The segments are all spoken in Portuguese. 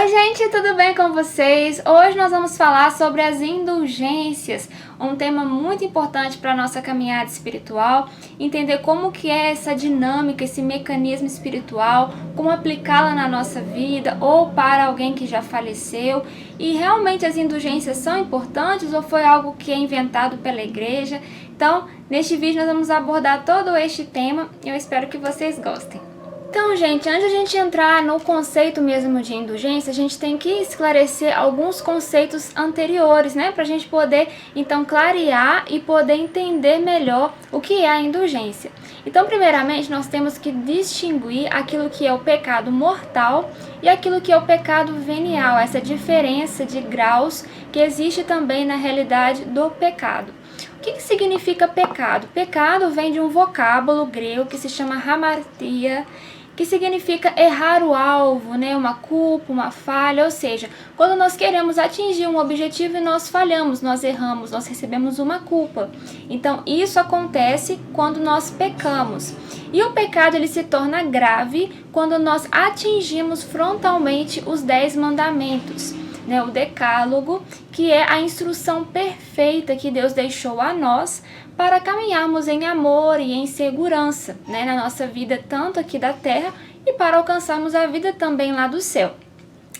Oi gente, tudo bem com vocês? Hoje nós vamos falar sobre as indulgências, um tema muito importante para a nossa caminhada espiritual, entender como que é essa dinâmica, esse mecanismo espiritual, como aplicá-la na nossa vida ou para alguém que já faleceu, e realmente as indulgências são importantes ou foi algo que é inventado pela igreja? Então, neste vídeo nós vamos abordar todo este tema e eu espero que vocês gostem. Então, gente, antes de a gente entrar no conceito mesmo de indulgência, a gente tem que esclarecer alguns conceitos anteriores, né? Pra gente poder, então, clarear e poder entender melhor o que é a indulgência. Então, primeiramente, nós temos que distinguir aquilo que é o pecado mortal e aquilo que é o pecado venial, essa diferença de graus que existe também na realidade do pecado. O que significa pecado? Pecado vem de um vocábulo grego que se chama hamartia, que significa errar o alvo, né? Uma culpa, uma falha, ou seja, quando nós queremos atingir um objetivo e nós falhamos, nós erramos, nós recebemos uma culpa. Então, isso acontece quando nós pecamos. E o pecado ele se torna grave quando nós atingimos frontalmente os 10 mandamentos, né? O decálogo, que é a instrução perfeita que Deus deixou a nós para caminharmos em amor e em segurança, né, na nossa vida, tanto aqui da terra e para alcançarmos a vida também lá do céu.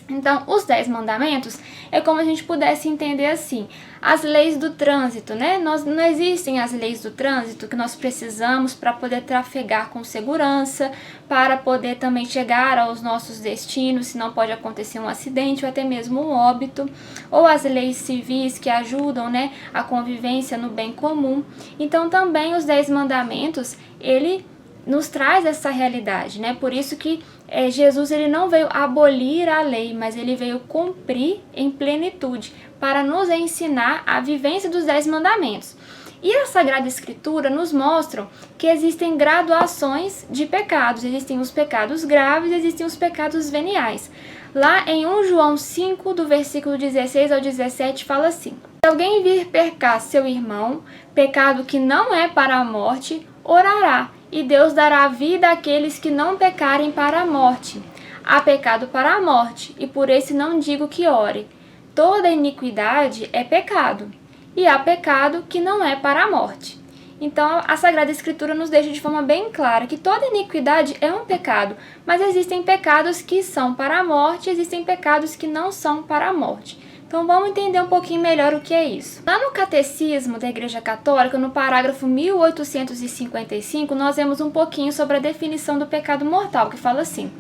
Então, os 10 mandamentos é como a gente pudesse entender assim, as leis do trânsito, né? Não existem as leis do trânsito que nós precisamos para poder trafegar com segurança, para poder também chegar aos nossos destinos, se não pode acontecer um acidente ou até mesmo um óbito, ou as leis civis que ajudam, né, a convivência no bem comum. Então, também os 10 mandamentos, ele nos traz essa realidade, né? Por isso que Jesus ele não veio abolir a lei, mas ele veio cumprir em plenitude para nos ensinar a vivência dos 10 mandamentos. E a Sagrada Escritura nos mostra que existem graduações de pecados, existem os pecados graves, existem os pecados veniais. Lá em 1 João 5, do versículo 16 ao 17, fala assim: se alguém vir pecar seu irmão, pecado que não é para a morte, orará, e Deus dará vida àqueles que não pecarem para a morte. Há pecado para a morte, e por esse não digo que ore. Toda iniquidade é pecado, e há pecado que não é para a morte. Então, a Sagrada Escritura nos deixa de forma bem clara que toda iniquidade é um pecado, mas existem pecados que são para a morte, existem pecados que não são para a morte. Então vamos entender um pouquinho melhor o que é isso. Lá no Catecismo da Igreja Católica, no parágrafo 1855, nós vemos um pouquinho sobre a definição do pecado mortal, que fala assim: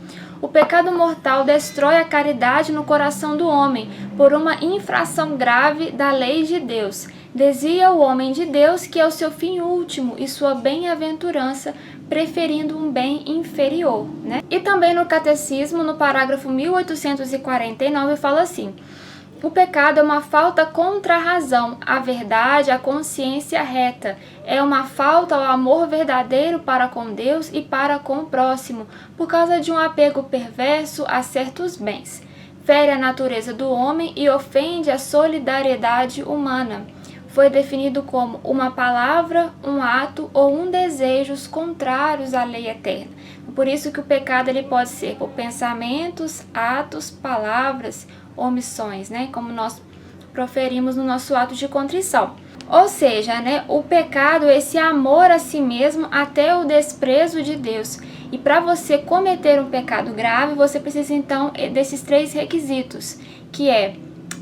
o pecado mortal destrói a caridade no coração do homem por uma infração grave da lei de Deus. Desvia o homem de Deus, que é o seu fim último e sua bem-aventurança, preferindo um bem inferior, né? E também no Catecismo, no parágrafo 1849, fala assim: o pecado é uma falta contra a razão, a verdade, a consciência reta. É uma falta ao amor verdadeiro para com Deus e para com o próximo, por causa de um apego perverso a certos bens. Fere a natureza do homem e ofende a solidariedade humana. Foi definido como uma palavra, um ato ou um desejo contrários à lei eterna. Por isso que o pecado ele pode ser por pensamentos, atos, palavras, omissões, né? Como nós proferimos no nosso ato de contrição. Ou seja, né, o pecado é esse amor a si mesmo até o desprezo de Deus. E para você cometer um pecado grave, você precisa então desses 3 requisitos, que é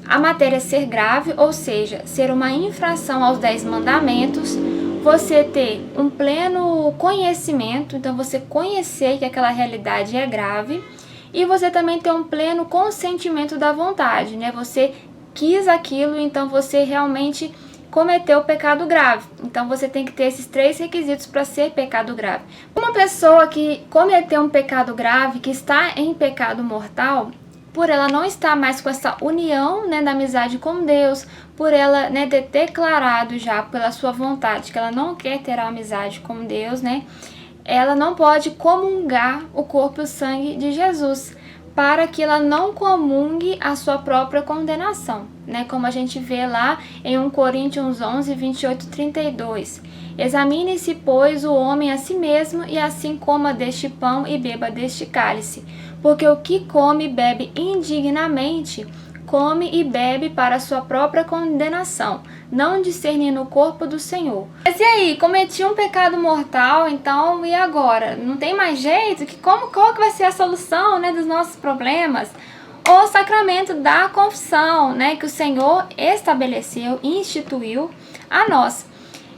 a matéria ser grave, ou seja, ser uma infração aos 10 mandamentos, você ter um pleno conhecimento, então você conhecer que aquela realidade é grave, e você também ter um pleno consentimento da vontade, né? Você quis aquilo, então você realmente cometeu o pecado grave. Então você tem que ter esses 3 requisitos para ser pecado grave. Uma pessoa que cometeu um pecado grave, que está em pecado mortal, por ela não estar mais com essa união, né, da amizade com Deus, por ela, né, ter declarado já pela sua vontade que ela não quer ter a amizade com Deus, né, ela não pode comungar o corpo e o sangue de Jesus, para que ela não comungue a sua própria condenação, né? Como a gente vê lá em 1 Coríntios 11, 28, 32. Examine-se, pois, o homem a si mesmo, e assim coma deste pão e beba deste cálice. porque o que come e bebe indignamente, come e bebe para sua própria condenação, não discernindo o corpo do Senhor. Mas e aí, cometi um pecado mortal, então e agora? Não tem mais jeito? Qual que vai ser a solução, né, dos nossos problemas? O sacramento da confissão, né, que o Senhor estabeleceu, instituiu a nós.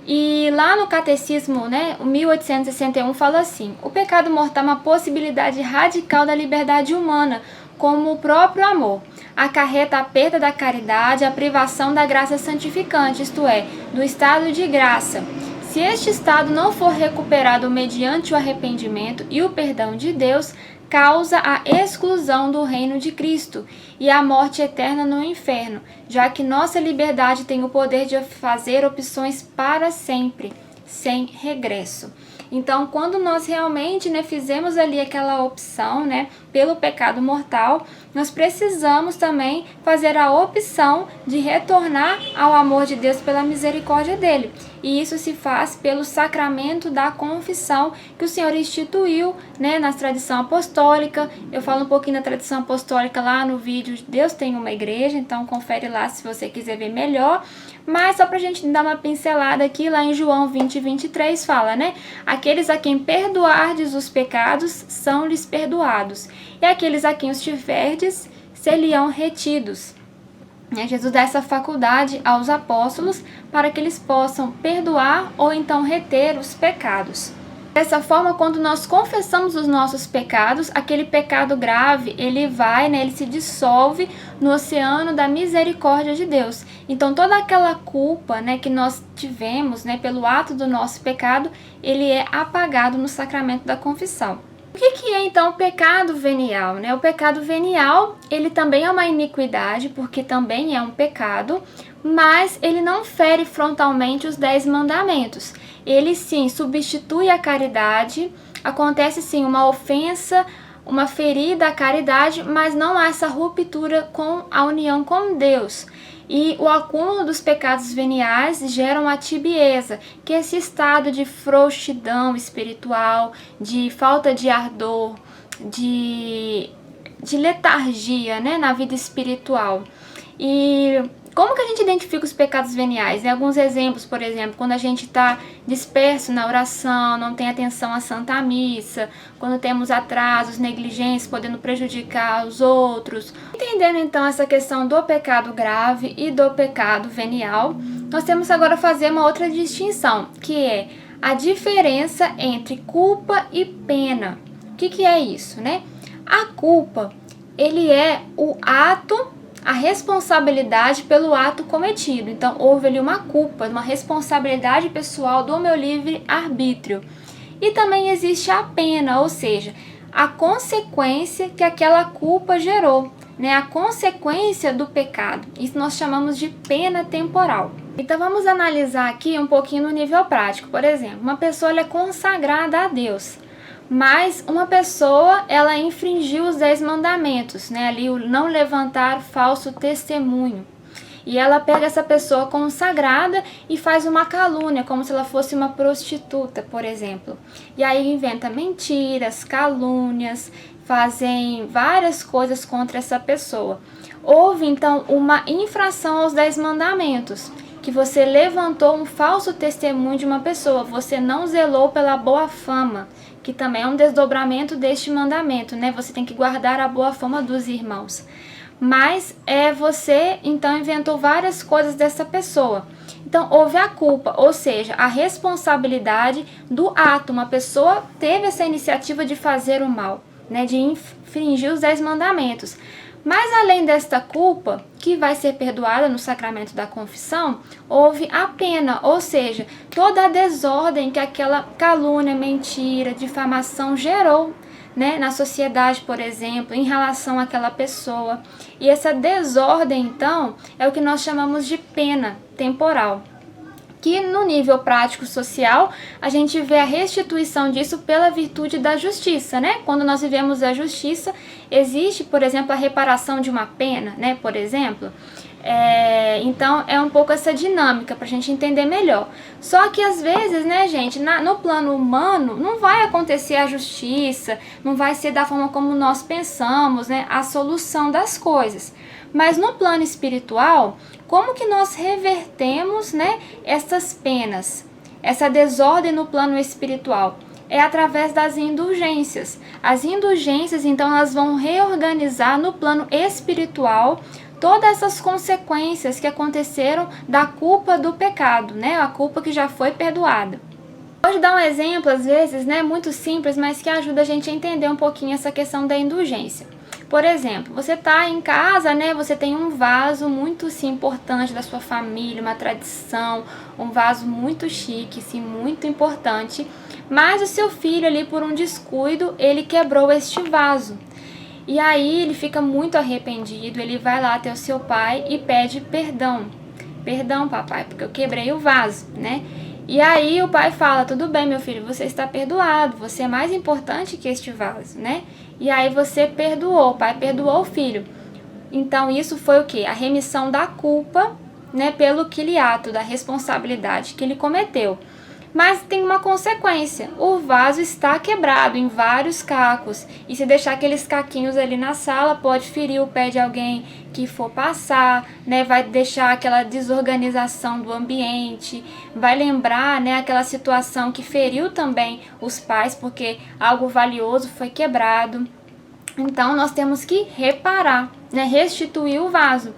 E lá no Catecismo, né, o 1861 fala assim: o pecado mortal é uma possibilidade radical da liberdade humana, como o próprio amor. Acarreta a perda da caridade, a privação da graça santificante, isto é, do estado de graça. Se este estado não for recuperado mediante o arrependimento e o perdão de Deus, causa a exclusão do reino de Cristo e a morte eterna no inferno, já que nossa liberdade tem o poder de fazer opções para sempre, sem regresso. Então, quando nós realmente, né, fizemos ali aquela opção, né, pelo pecado mortal, nós precisamos também fazer a opção de retornar ao amor de Deus pela misericórdia dele. E isso se faz pelo sacramento da confissão que o Senhor instituiu, né, na tradição apostólica. Eu falo um pouquinho da tradição apostólica lá no vídeo Deus tem uma igreja, então confere lá se você quiser ver melhor. Mas só pra gente dar uma pincelada aqui, lá em João 20:23 fala, né? Aqueles a quem perdoardes os pecados, são-lhes perdoados. E aqueles a quem os tiverdes, ser-lhe-ão retidos. Jesus dá essa faculdade aos apóstolos para que eles possam perdoar ou então reter os pecados. Dessa forma, quando nós confessamos os nossos pecados, aquele pecado grave, ele vai, né, ele se dissolve no oceano da misericórdia de Deus. Então, toda aquela culpa, né, que nós tivemos, né, pelo ato do nosso pecado, ele é apagado no sacramento da confissão. O que é então o pecado venial, né? O pecado venial, ele também é uma iniquidade, porque também é um pecado, mas ele não fere frontalmente os 10 mandamentos. Ele sim substitui a caridade, acontece sim uma ofensa, uma ferida à caridade, mas não há essa ruptura com a união com Deus. E o acúmulo dos pecados veniais geram a tibieza, que é esse estado de frouxidão espiritual, de falta de ardor, de letargia, né, na vida espiritual. E como que a gente identifica os pecados veniais? Alguns exemplos, por exemplo, quando a gente está disperso na oração, não tem atenção à Santa Missa, quando temos atrasos, negligências, podendo prejudicar os outros. Entendendo então essa questão do pecado grave e do pecado venial, nós temos agora fazer uma outra distinção, que é a diferença entre culpa e pena. O que é isso, né? A culpa, ele é o ato, a responsabilidade pelo ato cometido. Então, houve ali uma culpa, uma responsabilidade pessoal do meu livre-arbítrio. E também existe a pena, ou seja, a consequência que aquela culpa gerou, né? A consequência do pecado. Isso nós chamamos de pena temporal. Então, vamos analisar aqui um pouquinho no nível prático. Por exemplo, uma pessoa ela é consagrada a Deus, mas uma pessoa, ela infringiu os 10 mandamentos, né? Ali o não levantar falso testemunho. E ela pega essa pessoa consagrada e faz uma calúnia, como se ela fosse uma prostituta, por exemplo. E aí inventa mentiras, calúnias, fazem várias coisas contra essa pessoa. Houve, então, uma infração aos 10 mandamentos, que você levantou um falso testemunho de uma pessoa, você não zelou pela boa fama, que também é um desdobramento deste mandamento, né? Você tem que guardar a boa fama dos irmãos. Mas você, então, inventou várias coisas dessa pessoa. Então, houve a culpa, ou seja, a responsabilidade do ato. Uma pessoa teve essa iniciativa de fazer o mal, né? De infringir os 10 mandamentos. Mas além desta culpa, que vai ser perdoada no sacramento da confissão, houve a pena, ou seja, toda a desordem que aquela calúnia, mentira, difamação gerou, né, na sociedade, por exemplo, em relação àquela pessoa. E essa desordem, então, é o que nós chamamos de pena temporal. Que no nível prático social, a gente vê a restituição disso pela virtude da justiça, né? Quando nós vivemos a justiça, existe, por exemplo, a reparação de uma pena, né? Por exemplo, Então é um pouco essa dinâmica pra gente entender melhor. Só que às vezes, né, gente, no plano humano não vai acontecer a justiça, não vai ser da forma como nós pensamos, né, a solução das coisas. Mas no plano espiritual, como que nós revertemos, né, essas penas, essa desordem no plano espiritual? É através das indulgências. As indulgências, então, elas vão reorganizar no plano espiritual todas essas consequências que aconteceram da culpa do pecado, né? A culpa que já foi perdoada. Hoje dar um exemplo, às vezes, né, muito simples, mas que ajuda a gente a entender um pouquinho essa questão da indulgência. Por exemplo, você está em casa, né, você tem um vaso muito sim, importante da sua família, uma tradição, um vaso muito chique, sim, muito importante, mas o seu filho ali, por um descuido, ele quebrou este vaso. E aí ele fica muito arrependido, ele vai lá até o seu pai e pede perdão. Perdão, papai, porque eu quebrei o vaso, né? E aí o pai fala, tudo bem, meu filho, você está perdoado, você é mais importante que este vaso, né? E aí você perdoou, o pai perdoou o filho. Então isso foi o quê? A remissão da culpa, né, pelo quiliato, da responsabilidade que ele cometeu. Mas tem uma consequência, o vaso está quebrado em vários cacos, e se deixar aqueles caquinhos ali na sala, pode ferir o pé de alguém que for passar, né? Vai deixar aquela desorganização do ambiente, vai lembrar, né, aquela situação que feriu também os pais, porque algo valioso foi quebrado. Então nós temos que reparar, né, restituir o vaso.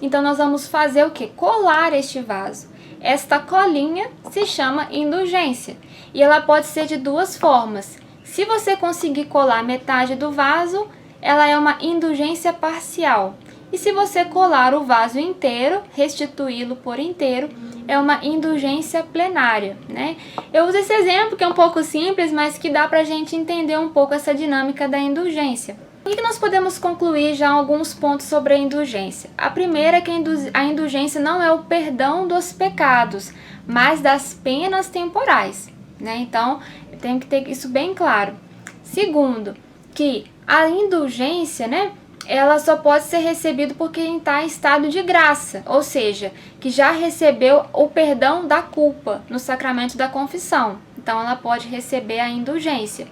Então nós vamos fazer o quê? Colar este vaso. Esta colinha se chama indulgência e ela pode ser de duas formas. Se você conseguir colar metade do vaso, ela é uma indulgência parcial. E se você colar o vaso inteiro, restituí-lo por inteiro, é uma indulgência plenária, né? Eu uso esse exemplo que é um pouco simples, mas que dá pra gente entender um pouco essa dinâmica da indulgência. O que nós podemos concluir já alguns pontos sobre a indulgência? A primeira é que a indulgência não é o perdão dos pecados, mas das penas temporais, né? Então, tem que ter isso bem claro. Segundo, que a indulgência, né, ela só pode ser recebida por quem está em estado de graça, ou seja, que já recebeu o perdão da culpa no sacramento da confissão. Então, ela pode receber a indulgência.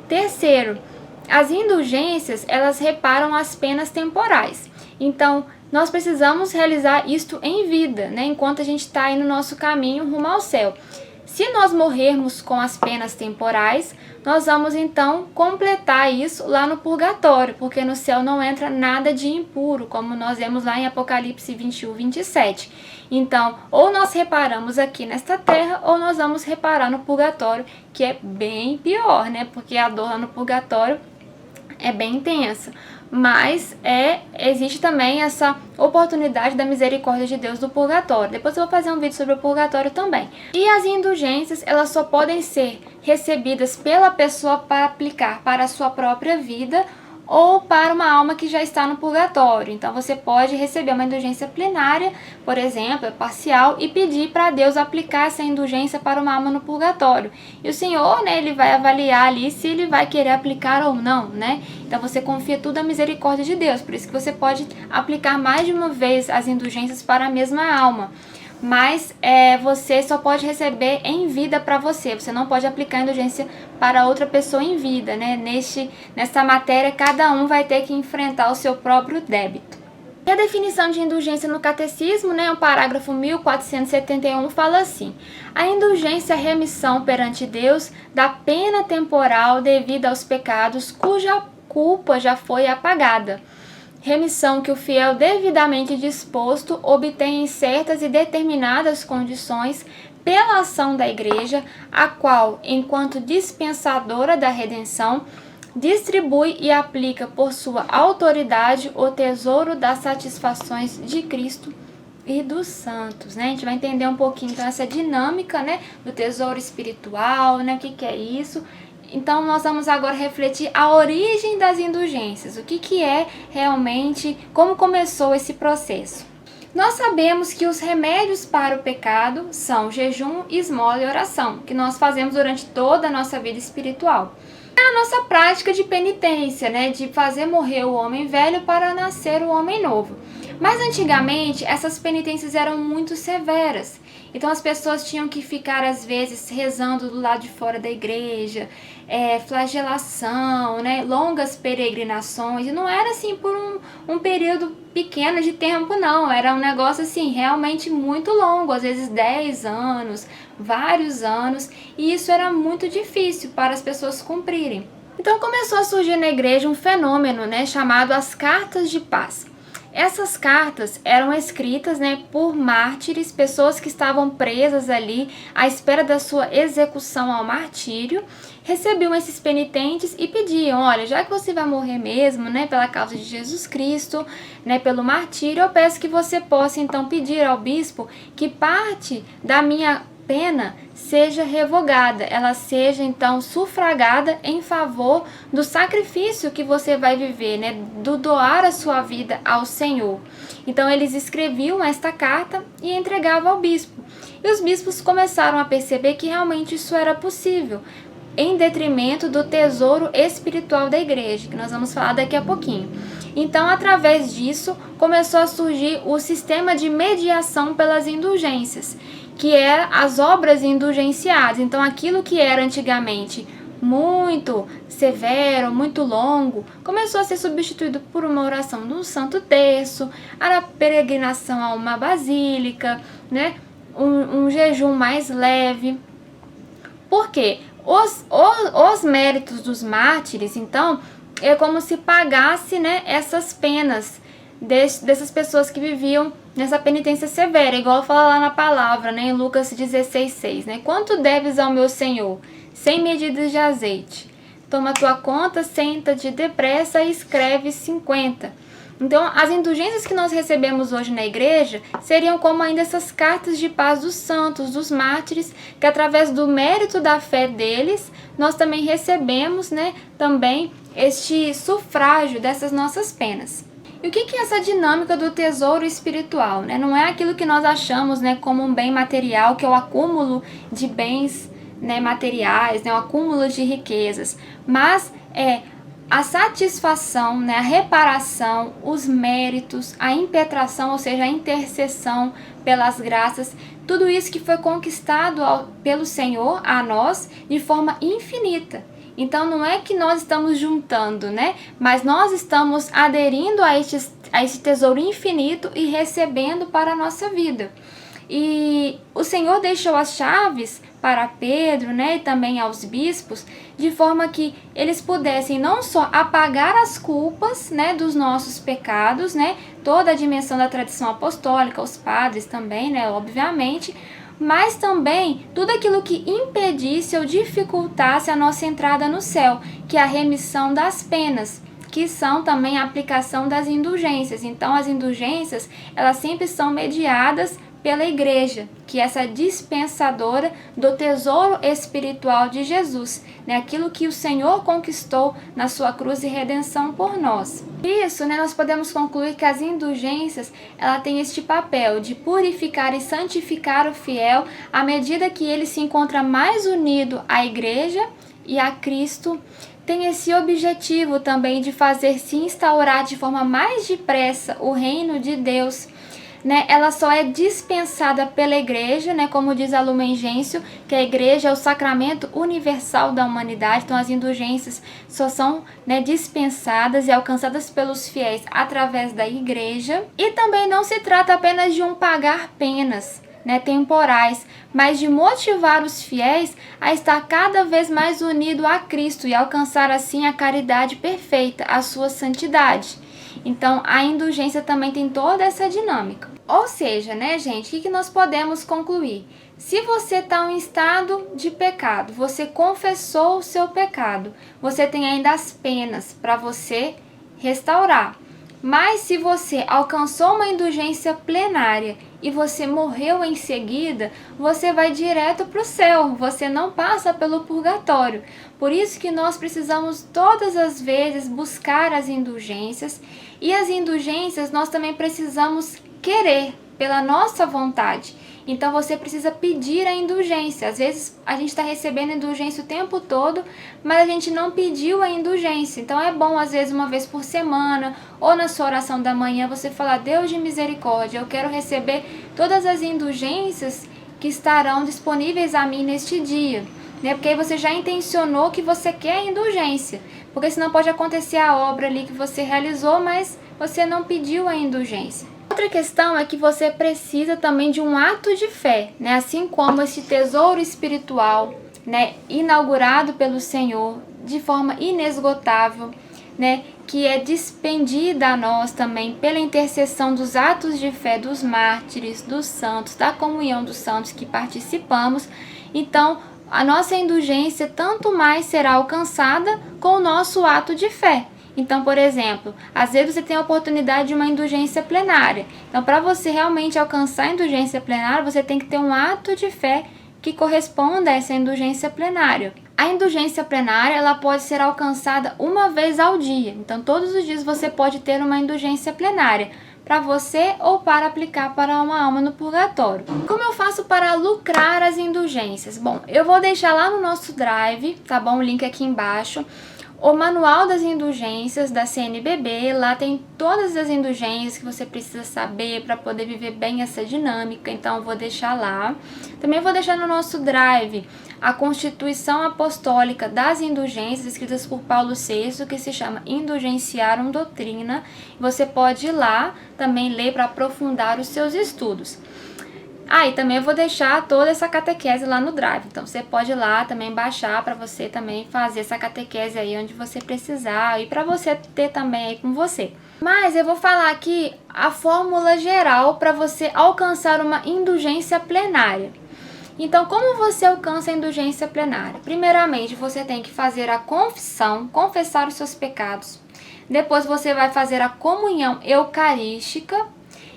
Terceiro, as indulgências, elas reparam as penas temporais. Então, nós precisamos realizar isto em vida, né? Enquanto a gente está aí no nosso caminho rumo ao céu. Se nós morrermos com as penas temporais, nós vamos então completar isso lá no purgatório, porque no céu não entra nada de impuro, como nós vemos lá em Apocalipse 21, 27. Então, ou nós reparamos aqui nesta terra, ou nós vamos reparar no purgatório, que é bem pior, né? Porque a dor lá no purgatório é bem intensa, mas existe também essa oportunidade da misericórdia de Deus do purgatório. Depois eu vou fazer um vídeo sobre o purgatório também. E as indulgências, elas só podem ser recebidas pela pessoa para aplicar para a sua própria vida ou para uma alma que já está no purgatório. Então você pode receber uma indulgência plenária, por exemplo, parcial, e pedir para Deus aplicar essa indulgência para uma alma no purgatório. E o Senhor, né, ele vai avaliar ali se ele vai querer aplicar ou não, né? Então você confia tudo à misericórdia de Deus. Por isso que você pode aplicar mais de uma vez as indulgências para a mesma alma. Mas você só pode receber em vida para você. Você não pode aplicar indulgência para outra pessoa em vida, né? Nessa matéria, cada um vai ter que enfrentar o seu próprio débito. E a definição de indulgência no catecismo, né, o parágrafo 1471, fala assim: a indulgência é a remissão perante Deus da pena temporal devida aos pecados cuja culpa já foi apagada. Remissão que o fiel devidamente disposto obtém em certas e determinadas condições pela ação da Igreja, a qual, enquanto dispensadora da redenção, distribui e aplica por sua autoridade o tesouro das satisfações de Cristo e dos santos, né? A gente vai entender um pouquinho então essa dinâmica, né, do tesouro espiritual, né, o que é isso. Então, nós vamos agora refletir a origem das indulgências, o que é realmente, como começou esse processo. Nós sabemos que os remédios para o pecado são jejum, esmola e oração, que nós fazemos durante toda a nossa vida espiritual. É a nossa prática de penitência, né, de fazer morrer o homem velho para nascer o homem novo. Mas antigamente essas penitências eram muito severas. Então as pessoas tinham que ficar às vezes rezando do lado de fora da igreja, flagelação, né? Longas peregrinações. E não era assim por um período pequeno de tempo, não. Era um negócio assim realmente muito longo, às vezes 10 anos, vários anos. E isso era muito difícil para as pessoas cumprirem. Então começou a surgir na igreja um fenômeno, né, chamado as cartas de paz. Essas cartas eram escritas, né, por mártires, pessoas que estavam presas ali à espera da sua execução ao martírio, recebiam esses penitentes e pediam: olha, já que você vai morrer mesmo, né, pela causa de Jesus Cristo, né, pelo martírio, eu peço que você possa então pedir ao bispo que parte da minha pena seja revogada, ela seja então sufragada em favor do sacrifício que você vai viver, né, do doar a sua vida ao Senhor. Então eles escreviam esta carta e entregavam ao bispo. E os bispos começaram a perceber que realmente isso era possível, em detrimento do tesouro espiritual da igreja, que nós vamos falar daqui a pouquinho. Então, através disso, começou a surgir o sistema de mediação pelas indulgências, que é as obras indulgenciadas. Então, aquilo que era antigamente muito severo, muito longo, começou a ser substituído por uma oração no Santo Terço, a peregrinação a uma basílica, né? Um jejum mais leve. Por quê? Os méritos dos mártires, então, é como se pagasse, né, essas penas dessas pessoas que viviam nessa penitência severa, igual fala lá na palavra, né, em Lucas 16:6, né? Quanto deves ao meu Senhor? 100 medidas de azeite. Toma a tua conta, senta-te depressa e escreve 50. Então, as indulgências que nós recebemos hoje na igreja seriam como ainda essas cartas de paz dos santos, dos mártires, que através do mérito da fé deles, nós também recebemos, né, também este sufrágio dessas nossas penas. E o que é essa dinâmica do tesouro espiritual, né? Não é aquilo que nós achamos, né, como um bem material, que é o acúmulo de bens, né, materiais, né, o acúmulo de riquezas, mas é a satisfação, né, a reparação, os méritos, a impetração, ou seja, a intercessão pelas graças, tudo isso que foi conquistado pelo Senhor a nós de forma infinita. Então não é que nós estamos juntando, né, mas nós estamos aderindo a esse tesouro infinito e recebendo para a nossa vida. E o Senhor deixou as chaves para Pedro, né, e também aos bispos, de forma que eles pudessem não só apagar as culpas, né, dos nossos pecados, né, toda a dimensão da tradição apostólica, os padres também, né, obviamente, mas também tudo aquilo que impedisse ou dificultasse a nossa entrada no céu, que é a remissão das penas, que são também a aplicação das indulgências. Então, as indulgências, elas sempre são mediadas pela igreja, que é essa dispensadora do tesouro espiritual de Jesus, né? Aquilo que o Senhor conquistou na sua cruz de redenção por nós. Isso, né, nós podemos concluir que as indulgências, ela tem este papel de purificar e santificar o fiel à medida que ele se encontra mais unido à igreja e a Cristo. Tem esse objetivo também de fazer se instaurar de forma mais depressa o reino de Deus, né? Ela só é dispensada pela igreja, né? Como diz a Lumen Gentium, que a igreja é o sacramento universal da humanidade. Então as indulgências só são, né, dispensadas e alcançadas pelos fiéis através da igreja. E também não se trata apenas de um pagar penas, né, temporais, mas de motivar os fiéis a estar cada vez mais unido a Cristo e alcançar assim a caridade perfeita, a sua santidade. Então a indulgência também tem toda essa dinâmica. Ou seja, né, gente, o que nós podemos concluir? Se você está em estado de pecado, você confessou o seu pecado, você tem ainda as penas para você restaurar. Mas se você alcançou uma indulgência plenária e você morreu em seguida, você vai direto para o céu, você não passa pelo purgatório. Por isso que nós precisamos todas as vezes buscar as indulgências, e as indulgências nós também precisamos querer pela nossa vontade. Então você precisa pedir a indulgência. Às vezes a gente está recebendo indulgência o tempo todo, mas a gente não pediu a indulgência. Então é bom, às vezes, uma vez por semana, ou na sua oração da manhã, você falar: Deus de misericórdia, eu quero receber todas as indulgências que estarão disponíveis a mim neste dia. Porque aí você já intencionou que você quer a indulgência. Porque senão pode acontecer a obra ali que você realizou, mas você não pediu a indulgência. Outra questão é que você precisa também de um ato de fé, assim como esse tesouro espiritual, inaugurado pelo Senhor de forma inesgotável, que é dispendida a nós também pela intercessão dos atos de fé dos mártires, dos santos, da comunhão dos santos que participamos. Então, a nossa indulgência tanto mais será alcançada com o nosso ato de fé. Então, por exemplo, às vezes você tem a oportunidade de uma indulgência plenária. Então, para você realmente alcançar a indulgência plenária, você tem que ter um ato de fé que corresponda a essa indulgência plenária. A indulgência plenária, ela pode ser alcançada uma vez ao dia. Então, todos os dias você pode ter uma indulgência plenária para você ou para aplicar para uma alma no purgatório. Como eu faço para lucrar as indulgências? Bom, eu vou deixar lá no nosso Drive, tá bom? O link aqui embaixo. O manual das indulgências da CNBB, lá tem todas as indulgências que você precisa saber para poder viver bem essa dinâmica, então eu vou deixar lá. Também vou deixar no nosso Drive a Constituição Apostólica das Indulgências, escritas por Paulo VI, que se chama Indulgenciarum Doutrina. Você pode ir lá também ler para aprofundar os seus estudos. E também eu vou deixar toda essa catequese lá no Drive, então você pode ir lá também baixar para você também fazer essa catequese aí onde você precisar e para você ter também aí com você. Mas eu vou falar aqui a fórmula geral para você alcançar uma indulgência plenária. Então, como você alcança a indulgência plenária? Primeiramente, você tem que fazer a confissão, confessar os seus pecados. Depois você vai fazer a comunhão eucarística.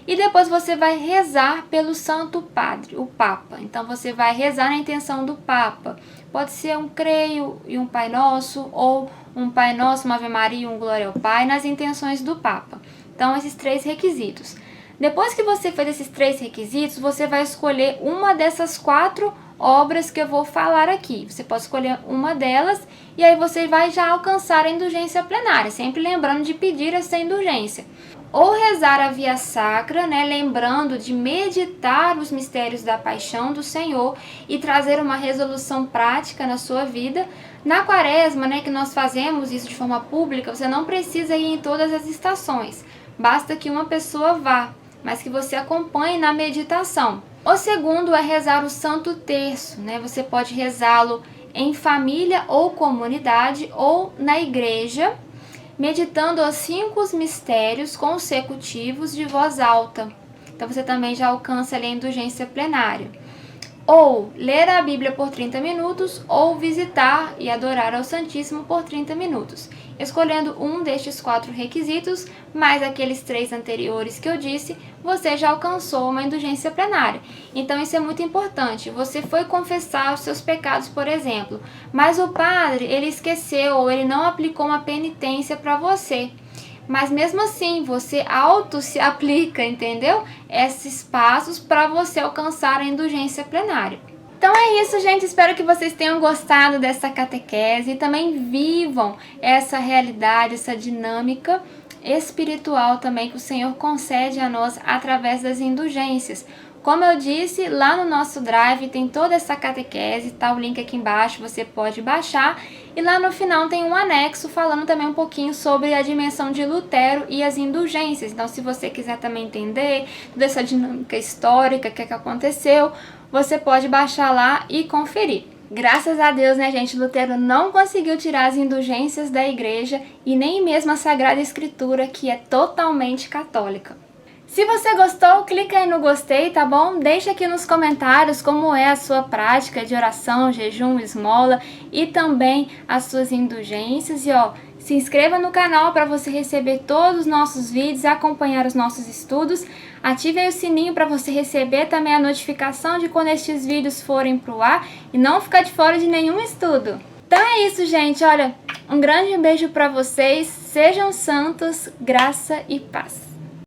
E depois você vai rezar pelo Santo Padre, o Papa. Então você vai rezar na intenção do Papa. Pode ser um Creio e um Pai Nosso, ou um Pai Nosso, uma Ave Maria e um Glória ao Pai, nas intenções do Papa. Então esses 3 requisitos. Depois que você fez esses 3 requisitos, você vai escolher uma dessas 4 obras que eu vou falar aqui. Você pode escolher uma delas e aí você vai já alcançar a indulgência plenária, sempre lembrando de pedir essa indulgência. Ou rezar a via sacra, lembrando de meditar os mistérios da paixão do Senhor e trazer uma resolução prática na sua vida. Na quaresma, que nós fazemos isso de forma pública, você não precisa ir em todas as estações. Basta que uma pessoa vá, mas que você acompanhe na meditação. O segundo é rezar o Santo Terço, Você pode rezá-lo em família ou comunidade ou na igreja, meditando os 5 mistérios consecutivos de voz alta. Então você também já alcança ali a indulgência plenária. Ou ler a Bíblia por 30 minutos, ou visitar e adorar ao Santíssimo por 30 minutos. Escolhendo um destes 4 requisitos, mais aqueles 3 anteriores que eu disse, você já alcançou uma indulgência plenária. Então isso é muito importante. Você foi confessar os seus pecados, por exemplo, mas o padre, ele esqueceu ou ele não aplicou uma penitência para você. Mas mesmo assim, você se aplica, entendeu? Esses passos para você alcançar a indulgência plenária. Então é isso, gente. Espero que vocês tenham gostado dessa catequese e também vivam essa realidade, essa dinâmica espiritual também que o Senhor concede a nós através das indulgências. Como eu disse, lá no nosso Drive tem toda essa catequese, tá o link aqui embaixo, você pode baixar. E lá no final tem um anexo falando também um pouquinho sobre a dimensão de Lutero e as indulgências. Então, se você quiser também entender toda essa dinâmica histórica, o que aconteceu, você pode baixar lá e conferir. Graças a Deus, gente, Lutero não conseguiu tirar as indulgências da igreja e nem mesmo a Sagrada Escritura, que é totalmente católica. Se você gostou, clica aí no gostei, tá bom? Deixa aqui nos comentários como é a sua prática de oração, jejum, esmola e também as suas indulgências. E se inscreva no canal para você receber todos os nossos vídeos e acompanhar os nossos estudos. Ative aí o sininho para você receber também a notificação de quando estes vídeos forem pro ar e não ficar de fora de nenhum estudo. Então é isso, gente. Olha, um grande beijo para vocês. Sejam santos, graça e paz.